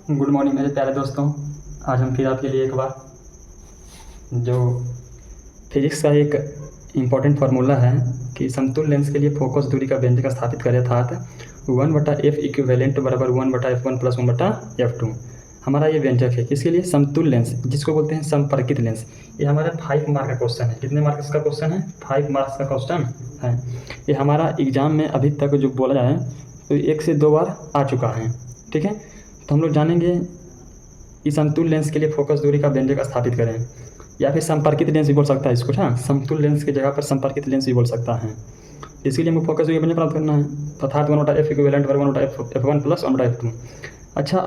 Good morning मेरे प्यारे दोस्तों। आज हम फिर आपके लिए एक बार जो फिजिक्स का एक इम्पॉर्टेंट फार्मूला है कि समतुल्य लेंस के लिए फोकस दूरी का व्यंजक स्थापित करें, अर्थात 1/f इक्विवेलेंट बराबर 1/f1 प्लस 1/f2 हमारा ये व्यंजक है। किसके लिए? समतुल्य लेंस, जिसको बोलते हैं संपर्कित लेंस। ये हमारा 5 मार्क का क्वेश्चन है। कितने मार्क्स का क्वेश्चन है? 5 मार्क्स का क्वेश्चन है। ये हमारा एग्जाम में अभी तक जो बोला जाए तो 1 से 2 बार आ चुका है। ठीक है, तो हम लोग जानेंगे कि समतुल्य लेंस के लिए फोकस दूरी का व्यंजक स्थापित करें, या फिर संपर्कित लेंस भी बोल सकता है इसको। हाँ, समतुल्य लेंस की जगह पर संपर्कित लेंस भी बोल सकता है। इसके लिए हमें फोकस दूरी का व्यंजक प्राप्त करना है, अर्थात 1/f इक्विवेलेंट बराबर 1/f1 प्लस 1/f2। अच्छा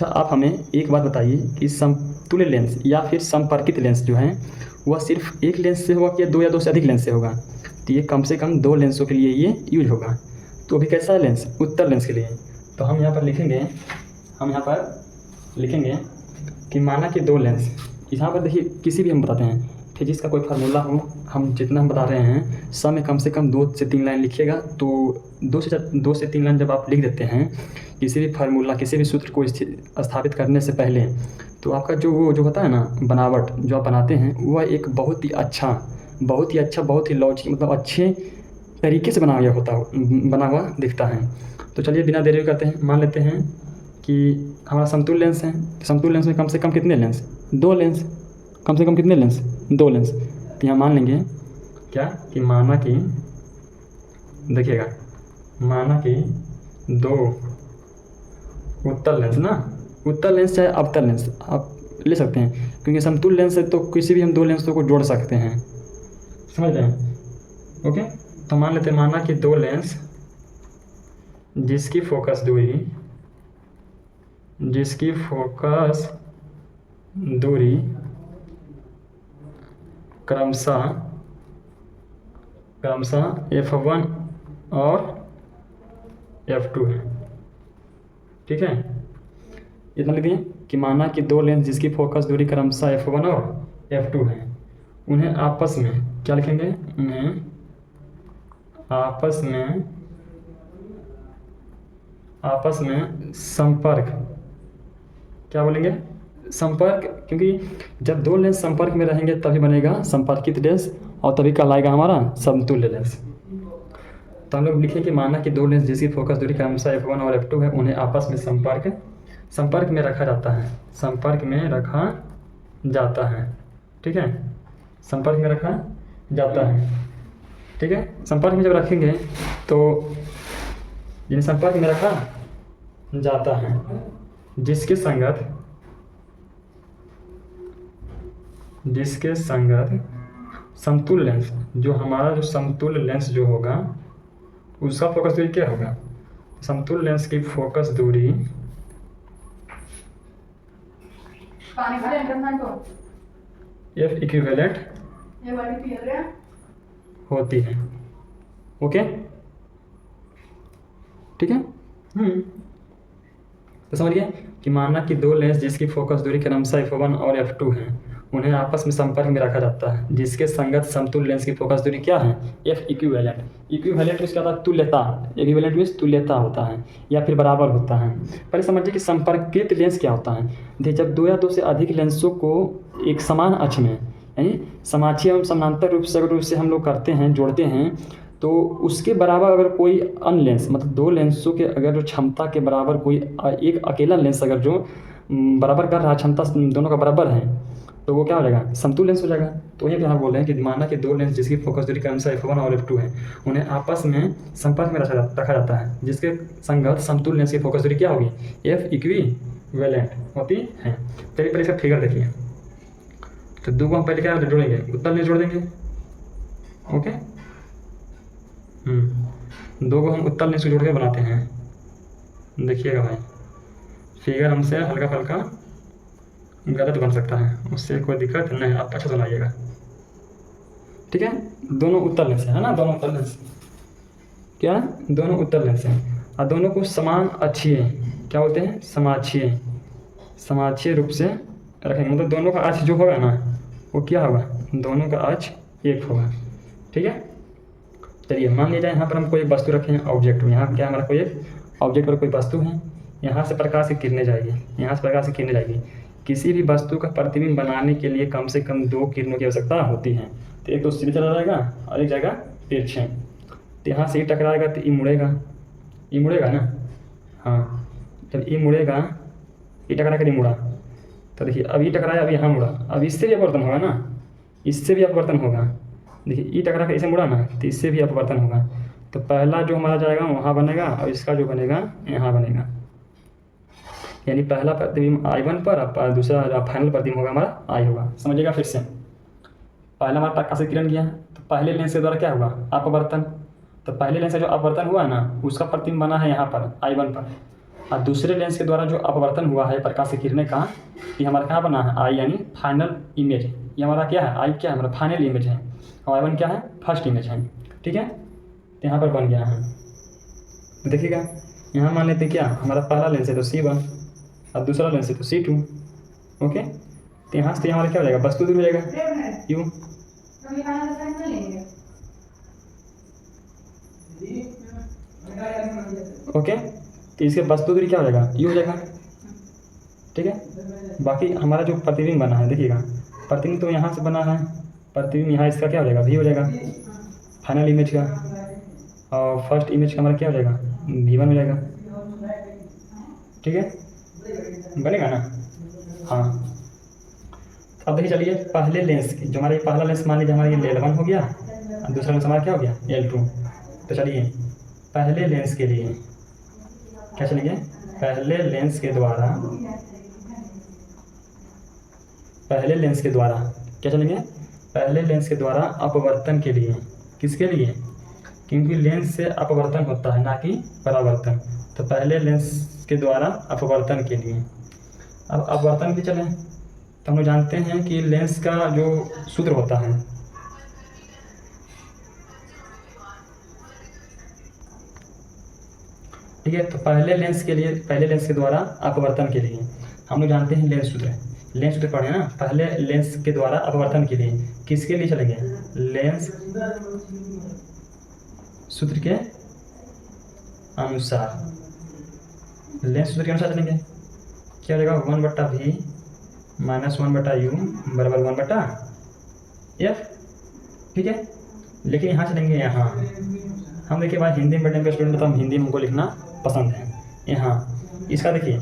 आप हमें एक बात बताइए कि समतुल्य लेंस या फिर संपर्कित लेंस जो है वह सिर्फ एक लेंस से होगा कि 2 या 2 से अधिक लेंस से होगा? तो ये कम से कम 2 लेंसों के लिए ये यूज होगा। तो अभी कैसा है लेंस? उत्तल लेंस के लिए। तो हम यहाँ पर लिखेंगे कि माना कि 2 लेंस, यहाँ पर देखिए किसी भी हम बताते हैं फिजिक्स का कोई फार्मूला हो, हम जितना हम बता रहे हैं सब में कम से कम 2 से 3 लाइन लिखिएगा। तो 2 से 3 लाइन जब आप लिख देते हैं किसी भी फार्मूला, किसी भी सूत्र को स्थापित करने से पहले, तो आपका जो होता है ना बनावट जो आप बनाते हैं वह एक बहुत ही अच्छा, बहुत ही लॉजिक मतलब अच्छे तरीके से बना हुआ दिखता है। तो चलिए बिना देरी करते हैं, मान लेते हैं कि हमारा समतुल्य लेंस है। समतुल्य लेंस में कम से कम कितने लेंस? 2 लेंस। कम से कम कितने लेंस? 2 लेंस। तो यहाँ मान लेंगे क्या कि माना कि 2 उत्तल लेंस ना, उत्तल लेंस चाहे अवतल लेंस आप ले सकते हैं, क्योंकि समतुल्य लेंस है तो किसी भी हम 2 लेंसों को जोड़ सकते हैं। समझ रहे हैं? ओके, तो मान लेते हैं माना कि 2 लेंस जिसकी फोकस दूरी क्रमशः f1 और f2 है। ठीक है, इतना लिख दिए कि माना कि 2 लेंस जिसकी फोकस दूरी क्रमशः f1 और f2 है, उन्हें आपस में क्या लिखेंगे? उन्हें आपस में संपर्क, क्या बोलेंगे? संपर्क, क्योंकि जब 2 लेंस संपर्क में रहेंगे तभी बनेगा संपर्कित लेंस और तभी कहलाएगा हमारा समतुल्य लेंस। तो हम लोग लिखें कि माना कि 2 लेंस जिसकी फोकस दूरी क्रमशः f1 और f2 है, उन्हें आपस में संपर्क में रखा जाता है। ठीक है, संपर्क में रखा जाता है। ठीक है, संपर्क में जब रखेंगे तो जिन संपर्क में रखा जाता है जिसके संगत समतुल्य लेंस, जो हमारा जो समतुल्य लेंस जो होगा उसका फोकस दूरी क्या होगा? समतुल्य लेंस की फोकस दूरी f इक्विवेलेंट होती है। ओके, ठीक है। तो समझ गए कि माना कि 2 लेंस जिसकी फोकस दूरी क्रमशः f1 और f2 है, उन्हें आपस में संपर्क में रखा जाता है जिसके संगत समतुल्य लेंस की फोकस दूरी क्या है? f equivalent. इक्विवेलेंट में क्या होता है? तुल्यता। इक्विवेलेंट में तुल्यता होता है या फिर बराबर होता है। पहले समझिए कि संपर्कित लेंस क्या होता है। देखिए, जब 2 या 2 से अधिक लेंसों को एक समान अक्ष में यानी समाक्षीय एवं समानांतर रूप से हम लोग करते हैं, जोड़ते हैं, तो उसके बराबर अगर कोई अन्य लेंस, मतलब 2 लेंसों के अगर जो क्षमता के बराबर कोई एक अकेला लेंस अगर जो बराबर कर रहा है, क्षमता दोनों का बराबर है, तो वो क्या हो जाएगा? समतुल्य लेंस हो जाएगा। तो यही यहाँ बोल रहे हैं कि माना कि 2 लेंस जिसकी फोकस दूरी क्रमशः f1 और f2 है, उन्हें आपस में संपर्क में रखा जाता है जिसके संगत समतुल्य लेंस की फोकस दूरी क्या होगी? f इक्विवेलेंट होती है। चलिए पहले इसका फिगर देखिए। तो 2 को हम पहले क्या जोड़ेंगे? उत्तल लेंस जोड़ देंगे। ओके, 2 को हम उत्तल लेंस जोड़ के बनाते हैं। देखिएगा भाई, फिगर हमसे हल्का फुल्का गलत बन सकता है, उससे कोई दिक्कत नहीं, आप अच्छा सुनाइएगा। ठीक है, दोनों उत्तल लेंस है ना, दोनों उत्तल लेंस क्या? दोनों उत्तल लेंस हैं और दोनों को समान अक्षीय क्या बोलते हैं? समाक्षीय रूप से रखेंगे। मतलब दोनों का अक्ष जो होगा ना वो क्या होगा? दोनों का अक्ष एक होगा। ठीक है, चलिए मान लीजिए यहाँ पर हम कोई वस्तु रखें, ऑब्जेक्ट में। यहाँ क्या हमारा कोई एक ऑब्जेक्ट पर कोई वस्तु है, यहाँ से प्रकाश की किरणें जाएगी, यहाँ से प्रकाश की किरणें जाएगी। किसी भी वस्तु का प्रतिबिंब बनाने के लिए कम से कम 2 किरणों की आवश्यकता होती है। तो एक तो सीधे चला जाएगा और एक जाएगा तिरछे। तो यहाँ से ये टकराएगा तो ये मुड़ेगा, ये मुड़ेगा ना। हाँ, जब ये मुड़ेगा, ये टकरा कर ये मुड़ा, तो देखिए अब ये टकराया, अब यहाँ मुड़ा, अब इससे भी अपवर्तन होगा ना, इससे भी अपवर्तन होगा। देखिए ये टकरा कर इसे मुड़ा ना, तो इससे भी अपवर्तन होगा। तो पहला जो हमारा जाएगा वहाँ बनेगा और इसका जो बनेगा यहाँ बनेगा। यानी पहला प्रतिबिंब I1 पर और दूसरा फाइनल प्रतिबिंब होगा हमारा I होगा। समझिएगा फिर से, पहला हमारा प्रकाशित किरण गया तो पहले लेंस के द्वारा क्या होगा, अपवर्तन। तो पहले लेंस का जो अपवर्तन हुआ ना उसका प्रतिबिंब बना है यहाँ पर I1 पर, और दूसरे लेंस के द्वारा जो अपवर्तन हुआ है प्रकाश की किरणें का, ये हमारा कहाँ बना है I, यानी फाइनल इमेज। ये हमारा क्या है, I क्या है हमारा फाइनल इमेज है, और I1 क्या है, फर्स्ट इमेज है। ठीक है, तो यहाँ पर बन गया है। तो देखिएगा यहाँ मान लेते हैं क्या, हमारा पहला लेंस है तो C1 और दूसरा लेंस है तो C2। ओके, तो यहाँ से हमारा क्या हो जाएगा, वस्तु दूरी हो जाएगा U। ओके, तो इसके वस्तु दूरी क्या हो जाएगा, U हो जाएगा। ठीक है, बाकी हमारा जो प्रतिबिंब बना है, देखिएगा प्रतिबिंब तो यहाँ से बना है, प्रतिबिंब यहाँ इसका क्या हो जाएगा, V हो जाएगा फाइनल इमेज का, और फर्स्ट इमेज का हमारा क्या हो जाएगा, V1 हो जाएगा। ठीक है, बनेगा ना। हाँ, अब देखिए चलिए पहले लेंस की, जो हमारा ये पहला लेंस मान लीजिए हमारा ये L1 हो गया और दूसरा लेंस हमारा क्या हो गया L2। तो चलिए पहले लेंस के लिए क्या चलेंगे, पहले लेंस के द्वारा क्या चलेंगे, पहले लेंस के द्वारा अपवर्तन के लिए। किसके लिए, क्योंकि लेंस से अपवर्तन होता है ना कि परावर्तन। तो पहले लेंस के द्वारा अपवर्तन के लिए। अब अपवर्तन भी चलें तो हम लोग जानते हैं कि लेंस का जो सूत्र होता है, ठीक है। तो पहले लेंस के लिए, पहले लेंस के द्वारा अपवर्तन के लिए हम लोग जानते हैं लेंस सूत्र। लेंस सूत्र पढ़े ना, पहले लेंस के द्वारा अपवर्तन के लिए किसके लिए चलेंगे, लेंस सूत्र के अनुसार, लेंस सूत्र के अनुसार चलेंगे। क्या हो जाएगा, 1/v माइनस 1/u बराबर 1/f। ठीक है, लेकिन यहाँ चलेंगे, यहाँ हम देखिए भाई हिंदी मीडियम के स्टूडेंट, तो हम हिंदी में हमको लिखना पसंद है। यहाँ इसका देखिए,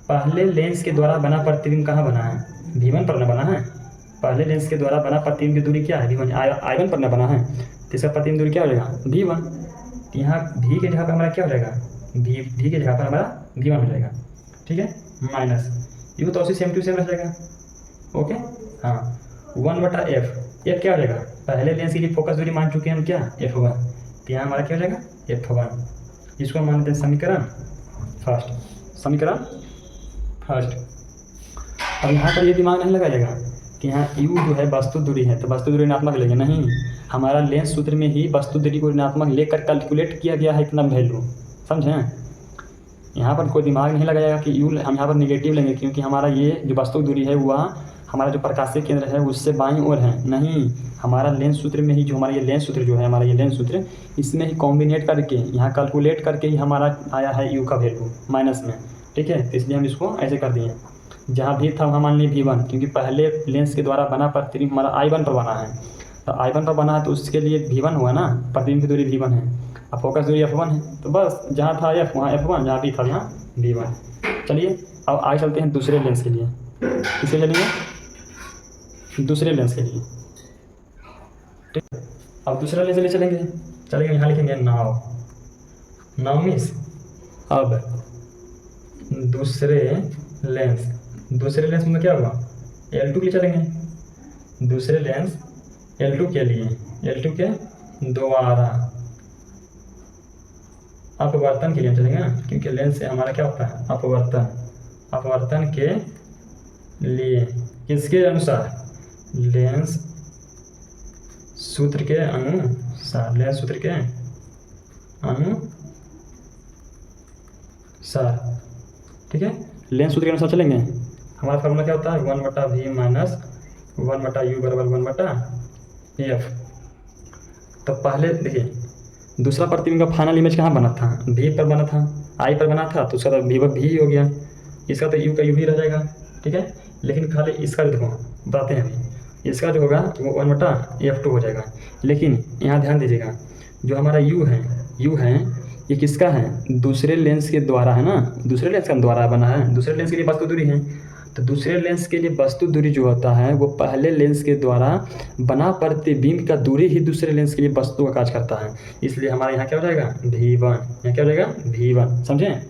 पहले लेंस के द्वारा बना प्रतिबिंब कहाँ बना है, V1 पर न बना है। पहले लेंस के द्वारा बना प्रतिबिंब की दूरी क्या है, V1, I1 पर न बना है, तो इसका प्रतिबिंब दूरी क्या हो जाएगा, V1। यहाँ V के जगह पर हमारा क्या हो जाएगा, V के जगह पर हमारा V1 हो जाएगा। ठीक है, माइनस U तो उसी सेम टू सेम रह जाएगा। ओके, हाँ 1/f, F क्या हो जाएगा, पहले लेंस के लिए फोकस दूरी मान चुके हैं हम क्या, F1। तो यहाँ हमारा क्या हो जाएगा, F1। इसको हम मानते हैं समीकरण फर्स्ट। अब यहाँ पर ये दिमाग नहीं लगाइएगा कि यहाँ U जो है वस्तु दूरी है, तो वस्तु दूरी ऋणात्मक लेंगे, नहीं, हमारा लेंस सूत्र में ही वस्तु दूरी को ऋणात्मक लेकर कैलकुलेट किया गया है इतना वैल्यू, समझें। यहाँ पर कोई दिमाग नहीं लगाएगा कि U हम यहाँ पर निगेटिव लेंगे, क्योंकि हमारा ये जो वस्तु दूरी है वह हमारा जो प्रकाशीय केंद्र है उससे बाईं ओर है, नहीं, हमारा लेंस सूत्र में ही जो हमारा ये लेंस सूत्र जो है, हमारा ये लेंस सूत्र, इसमें ही कॉम्बिनेट करके यहाँ कैलकुलेट करके ही हमारा आया है U का वैल्यू माइनस में। ठीक है, तो इसलिए हम इसको ऐसे कर दिए, जहाँ भी था वहाँ मान लीजिए V1, क्योंकि पहले लेंस के द्वारा बना प्रतिबिंब हमारा I1 पर बना है, तो I1 पर बना है तो उसके लिए V1 हुआ ना, प्रतिबिंब की दूरी V1 है, अब फोकस दूरी F1 है, तो बस जहाँ था F वहाँ F1, जहाँ भी था यहाँ V1। चलिए अब आगे चलते हैं दूसरे लेंस के लिए। किसके चलेंगे, दूसरे लेंस के लिए। ठीक है, अब दूसरा लेंस के लिए चलेंगे, यहाँ लिखेंगे नाउ मीन्स, अब दूसरे लेंस में क्या होगा, L2 के लिए चलेंगे। दूसरे लेंस L2 के लिए, L2 के द्वारा अपवर्तन के लिए चलेंगे ना, क्योंकि लेंस से हमारा क्या होता है, अपवर्तन के लिए। किसके अनुसार, लेंस सूत्र के अनुसार, लेंस सूत्र के अनुसार। ठीक है, लेंस सूत्र के अनुसार चलेंगे। हमारा फार्मूला क्या होता है, 1/v माइनस 1/u बराबर 1/f। तो पहले देखिए दूसरा प्रतिबिंब का फाइनल इमेज कहाँ बना था, भी पर बना था, आई पर बना था, तो उसका तो भी ही हो गया, इसका तो यू का यू ही रह जाएगा, ठीक है। लेकिन खाली इसका देखो बताते हैं अभी, इसका जो होगा वो 1/F2 हो जाएगा। लेकिन यहाँ ध्यान दीजिएगा, जो हमारा यू है ये किसका है, दूसरे लेंस के द्वारा है ना, दूसरे लेंस का द्वारा बना है, दूसरे लेंस के लिए वस्तु दूरी है। तो दूसरे लेंस के लिए वस्तु दूरी जो होता है वो पहले लेंस के द्वारा बना प्रतिबिंब का दूरी ही दूसरे लेंस के लिए वस्तु का कार्य करता है। इसलिए हमारे यहाँ क्या हो जाएगा V1, यहाँ क्या हो जाएगा V1, समझें।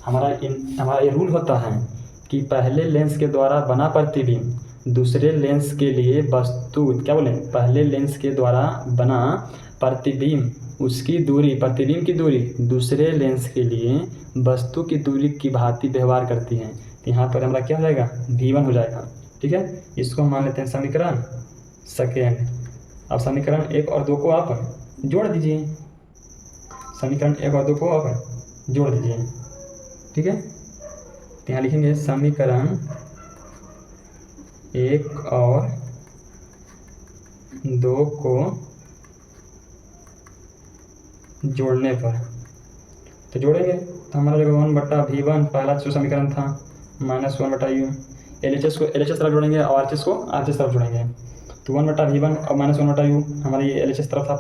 हमारा ये रूल होता है कि पहले लेंस के द्वारा बना प्रतिबिंब दूसरे लेंस के लिए वस्तु, क्या बोले, पहले लेंस के द्वारा बना प्रतिबिंब उसकी दूरी, प्रतिबिंब की दूरी दूसरे लेंस के लिए वस्तु की दूरी की भांति व्यवहार करती है। तो यहाँ पर हमारा क्या हो जाएगा V1 हो जाएगा, ठीक है। इसको मान लेते हैं समीकरण सेकेंड। अब समीकरण 1 और 2 को आप जोड़ दीजिए, समीकरण 1 और 2 को आप जोड़ दीजिए, ठीक है। तो यहाँ लिखेंगे समीकरण 1 और 2 को जोड़ने पर, तो जोड़ेंगे तो हमारा जो 1/V1 पहला जो समीकरण था -1/U, LHS को LHS तरफ जोड़ेंगे और RHS को RHS तरफ जोड़ेंगे। तो 1/V1 और -1/U हमारे ये LHS तरफ था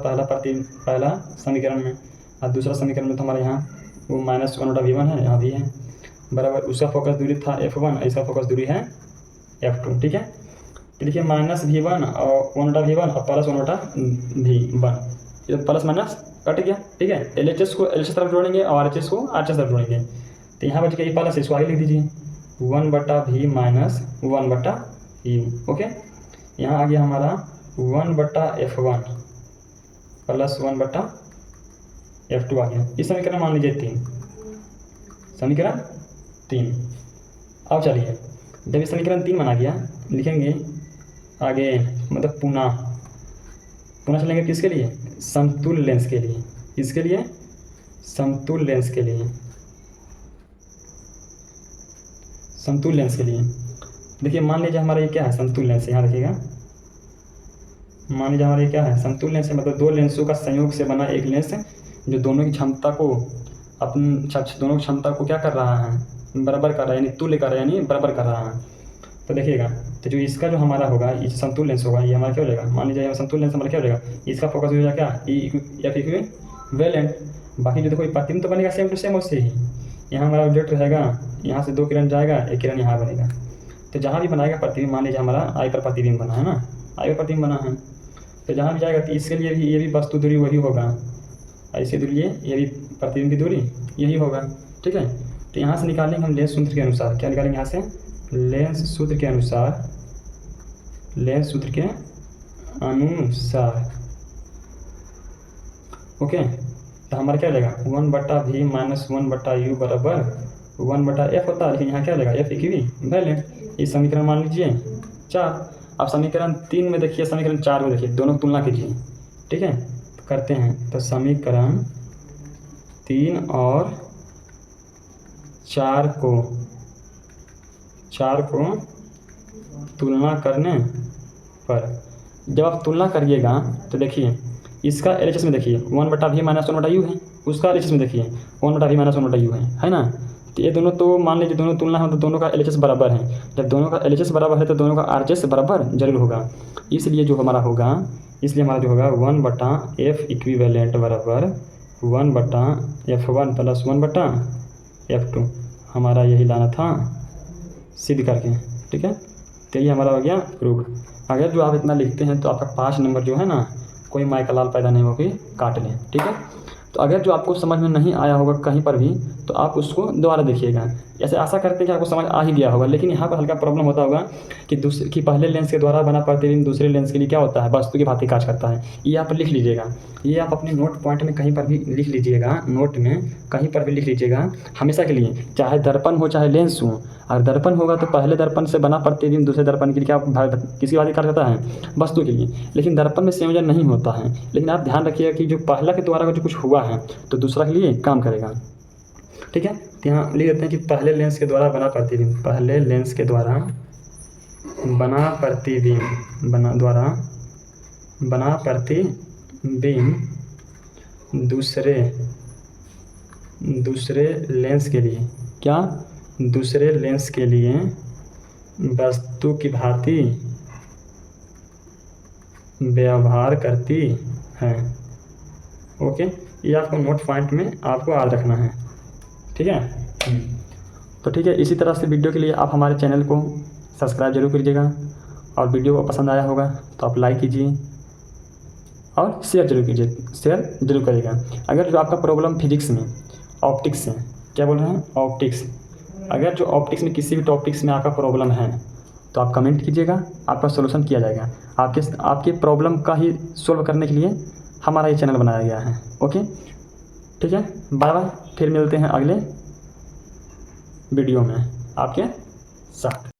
पहला समीकरण में, और दूसरा समीकरण में तो हमारे यहाँ वो -1/V1 है, यहाँ भी है बराबर। उसका फोकस दूरी था F1, इसका फोकस दूरी है F2, ठीक है। तो देखिए -V1 और 1/V1 और +1/V1, ये प्लस माइनस कट गया, ठीक है। LHS को LHS तरफ जोड़ेंगे और RHS को RHS तरफ जोड़ेंगे। तो यहाँ बच गया ये प्लस, इसको आगे लिख दीजिए 1/V - 1/U, ओके। यहाँ आ गया हमारा 1/F1 + 1/F2 आ गया। इस समीकरण मान लीजिए 3, समीकरण 3। अब चलिए जब ये समीकरण 3 बना गया, लिखेंगे आगे, मतलब पुनः चलेंगे किसके लिए, समतुल्य लेंस के लिए। इसके लिए समतुल्य लेंस के लिए, समतुल्य लेंस के लिए। देखिए मान लीजिए हमारा ये क्या है, समतुल्य लेंस। यहाँ देखिएगा, मान लीजिए हमारा ये क्या है, समतुल्य लेंस, मतलब दो लेंसों का संयोग से बना एक लेंस जो दोनों की क्षमता को दोनों की क्षमता को क्या कर रहा है, बराबर कर रहा है, यानी तुल्य कर रहा है, यानी बराबर कर रहा है। तो देखिएगा, तो जो इसका जो हमारा होगा ये समतुल्य लेंस होगा, ये हमारा क्या हो जाएगा, मान लीजिए समतुल्य लेंस हमारा क्या हो जाएगा, इसका फोकस हो जाएगा क्या, F इक्विवेलेंट। बाकी जो देखो ये प्रतिबिंब तो बनेगा सेम टू सेम उससे ही। यहाँ हमारा ऑब्जेक्ट रहेगा, यहाँ से 2 किरण जाएगा, 1 किरण यहाँ बनेगा। तो जहाँ भी बनाएगा प्रतिबिंब, मान लीजिए हमारा आई पर प्रतिबिंब बना है ना, आई पर प्रतिबिंब बना है, तो जहाँ भी जाएगा तो इसके लिए भी ये भी वस्तु दूरी वही होगा, ऐसे दूरी ये भी प्रतिबिंब की दूरी यही होगा, ठीक है। तो यहाँ से निकालेंगे हम लेंस सूत्र के अनुसार, क्या निकालेंगे यहाँ से, लेंस सूत्र के अनुसार, लेंस सूत्र के अनुसार, ओके। तो हमारा क्या रहेगा 1/V - 1/U बराबर 1/F होता है, लेकिन यहाँ क्या रहेगा F इक्विवेलेंट। इस समीकरण मान लीजिए 4। अब समीकरण 3 में देखिए, समीकरण 4 में देखिए, दोनों तुलना कीजिए, ठीक है। तो करते हैं, तो समीकरण 3 और 4 को तुलना करने पर, जब आप तुलना करिएगा तो देखिए इसका LHS में देखिए 1/V - 1/U है, उसका LHS में देखिए 1/V - 1/U है ना। तो ये दोनों, तो मान लीजिए दोनों तुलना है तो दोनों का LHS बराबर है। जब दोनों का LHS बराबर है तो दोनों का RHS बराबर जरूर होगा। इसलिए जो हमारा होगा, इसलिए हमारा जो होगा 1/F इक्विवेलेंट बराबर 1/F1 + 1/F2। हमारा यही लाना था सिद्ध करके, ठीक है। तो ये हमारा हो गया प्रूव। अगर जो आप इतना लिखते हैं तो आपका 5 नंबर जो है ना, कोई माइकलाल पैदा नहीं होगी, काट लें, ठीक है। तो अगर जो आपको समझ में नहीं आया होगा कहीं पर भी, तो आप उसको दोबारा देखिएगा। ऐसे आशा करते हैं कि आपको समझ आ ही गया होगा, लेकिन यहाँ पर हल्का प्रॉब्लम होता होगा कि पहले लेंस के द्वारा बना प्रतिबिंब दूसरे लेंस के लिए क्या होता है, वस्तु की भांति कार्य करता है। ये आप लिख लीजिएगा, ये आप अपने नोट पॉइंट में कहीं पर भी लिख लीजिएगा, नोट में कहीं पर भी लिख लीजिएगा हमेशा के लिए, चाहे दर्पण हो चाहे लेंस हो। अगर दर्पण होगा तो पहले दर्पण से बना प्रतिबिंब दूसरे दर्पण के लिए क्या किसकी भांति कार्य करता है, वस्तु के लिए। लेकिन दर्पण में संयोजन नहीं होता है। लेकिन आप ध्यान रखिएगा कि जो पहला के द्वारा जो कुछ हुआ है तो दूसरा के लिए काम करेगा, ठीक है। तो यहाँ लिख देते हैं कि पहले लेंस के द्वारा बना प्रतिबिंब, पहले लेंस के द्वारा बना प्रतिबिंब दूसरे लेंस के लिए क्या दूसरे लेंस के लिए वस्तु की भांति व्यवहार करती है। ओके, ये आपको नोट पॉइंट में आपको याद रखना है, ठीक है। तो ठीक है, इसी तरह से वीडियो के लिए आप हमारे चैनल को सब्सक्राइब जरूर कीजिएगा, और वीडियो को पसंद आया होगा तो आप लाइक कीजिए और शेयर जरूर करिएगा। अगर जो आपका प्रॉब्लम फिजिक्स में ऑप्टिक्स से, क्या बोल रहे हैं, ऑप्टिक्स, अगर जो ऑप्टिक्स में किसी भी टॉपिक्स में आपका प्रॉब्लम है तो आप कमेंट कीजिएगा, आपका सोल्यूशन किया जाएगा। आपके प्रॉब्लम का ही सोल्व करने के लिए हमारा ये चैनल बनाया गया है। ओके, ठीक है, बाय बाय, फिर मिलते हैं अगले वीडियो में आपके साथ।